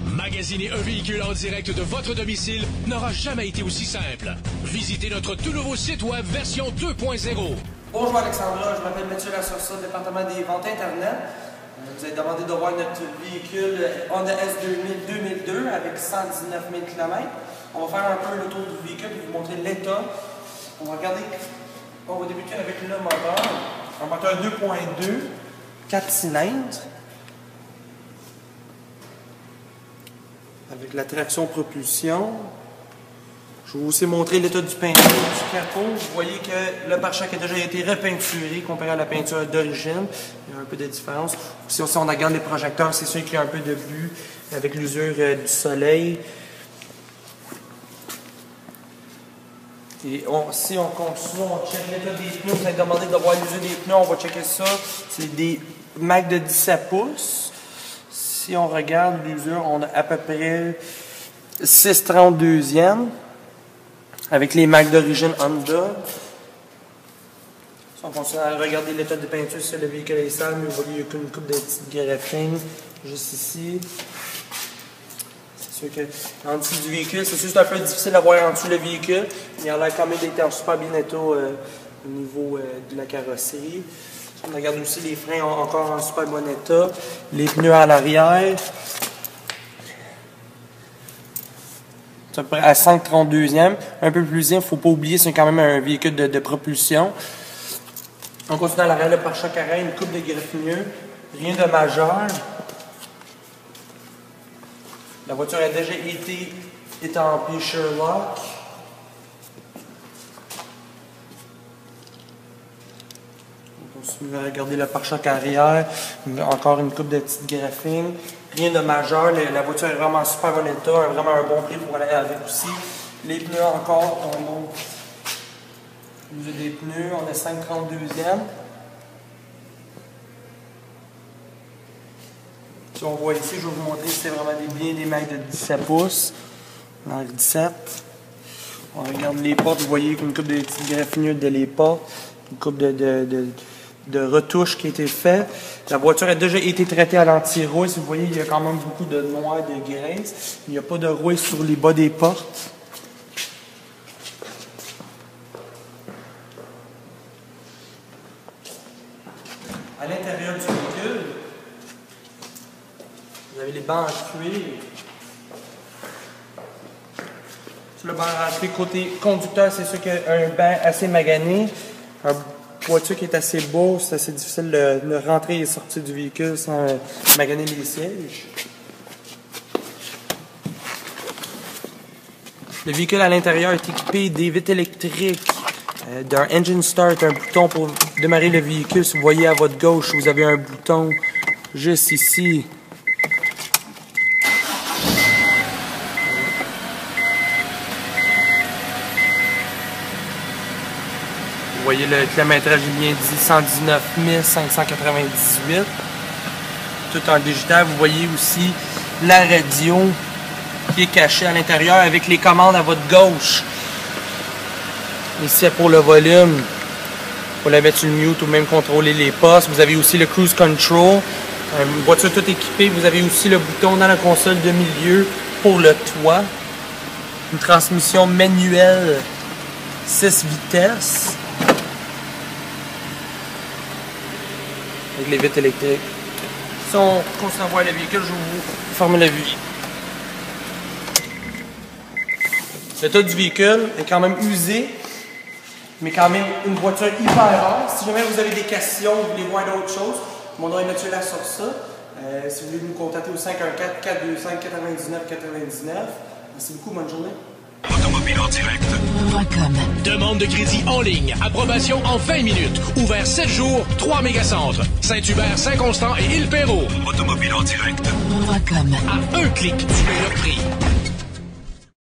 Magasiner un véhicule en direct de votre domicile n'aura jamais été aussi simple. Visitez notre tout nouveau site web version 2.0. Bonjour Alexandra, je m'appelle Mathieu Lassursa, département des ventes Internet. Vous avez demandé de voir notre véhicule Honda S2000 2002 avec 119 000 km. On va faire un peu le tour du véhicule et vous montrer l'état. On va débuter avec le moteur. Un moteur 2.2, 4 cylindres. Avec la traction propulsion. Je vais vous aussi montrer l'état du peinture du capot. Vous voyez que le pare-choc a déjà été repeinturé comparé à la peinture d'origine. Il y a un peu de différence. Si on regarde les projecteurs, c'est sûr qu'il y a un peu de bulle avec l'usure du soleil. Et si on continue, on check l'état des pneus. Vous avez demandé de voir l'usure des pneus, on va checker ça. C'est des Mac de 17 pouces. Si on regarde l'usure, on a à peu près 6/32e avec les Mac d'origine Honda. Si on continue à regarder l'état de peinture sur le véhicule est sale, mais vous voyez qu'il y a une coupe de petites graphines juste ici. C'est sûr que en dessous du véhicule, c'est sûr que c'est un peu difficile à voir en dessous le véhicule, mais il a l'air quand même d'être en super bien état au niveau de la carrosserie. On regarde aussi les freins encore en super bon état. Les pneus à l'arrière. C'est à peu près à 5/32e. Un peu plus il ne faut pas oublier, c'est quand même un véhicule de propulsion. On continue à l'arrière, le pare-choc arrière, une coupe de greffe-pneus. Rien de majeur. La voiture a déjà été étampée Sherlock. On va regarder le pare-choc arrière, encore une coupe de petites graphines. Rien de majeur, la voiture est vraiment super bon état, vraiment un bon prix pour aller avec aussi. Les pneus encore, on monte l'usure des pneus, on est 5/32e. Si on voit ici, je vais vous montrer que c'est vraiment des Mac de 17 pouces. On a 17. On regarde les portes, vous voyez une coupe de petites graffinures de les portes, une coupe de retouches qui a été faite. La voiture a déjà été traitée à l'anti-rouille. Si vous voyez, il y a quand même beaucoup de noir, de graisse. Il n'y a pas de rouille sur les bas des portes. À l'intérieur du véhicule, vous avez les bancs en cuir. Sur le banc en cuir, côté conducteur, c'est sûr qu'il y a un banc assez magané. Une voiture qui est assez beau, c'est assez difficile de rentrer et sortir du véhicule sans maganer les sièges. Le véhicule à l'intérieur est équipé des vitres électriques, d'un engine start, un bouton pour démarrer le véhicule. Si vous voyez à votre gauche, vous avez un bouton juste ici. Vous voyez le kilométrage est bien dit 119 598. Tout en digital. Vous voyez aussi la radio qui est cachée à l'intérieur avec les commandes à votre gauche. Ici pour le volume, pour la mettre sur le mute ou même contrôler les postes. Vous avez aussi le cruise control. Une voiture toute équipée. Vous avez aussi le bouton dans la console de milieu pour le toit. Une transmission manuelle 6 vitesses. Avec les vitres électriques. Si on continue à voir le véhicule, je vais vous fermer la vue. L'état du véhicule est quand même usé, mais quand même une voiture hyper rare. Si jamais vous avez des questions, vous voulez voir d'autres choses, mon nom est Mathieu Lassursa. Si vous voulez nous contacter au 514-425-99-99. Merci beaucoup, bonne journée. Automobile en direct. Demande de crédit en ligne. Approbation en 20 minutes. Ouvert 7 jours, 3 mégacentres. Saint-Hubert, Saint-Constant et Île-Perrot. Automobile en direct. À un clic, tu mets le prix.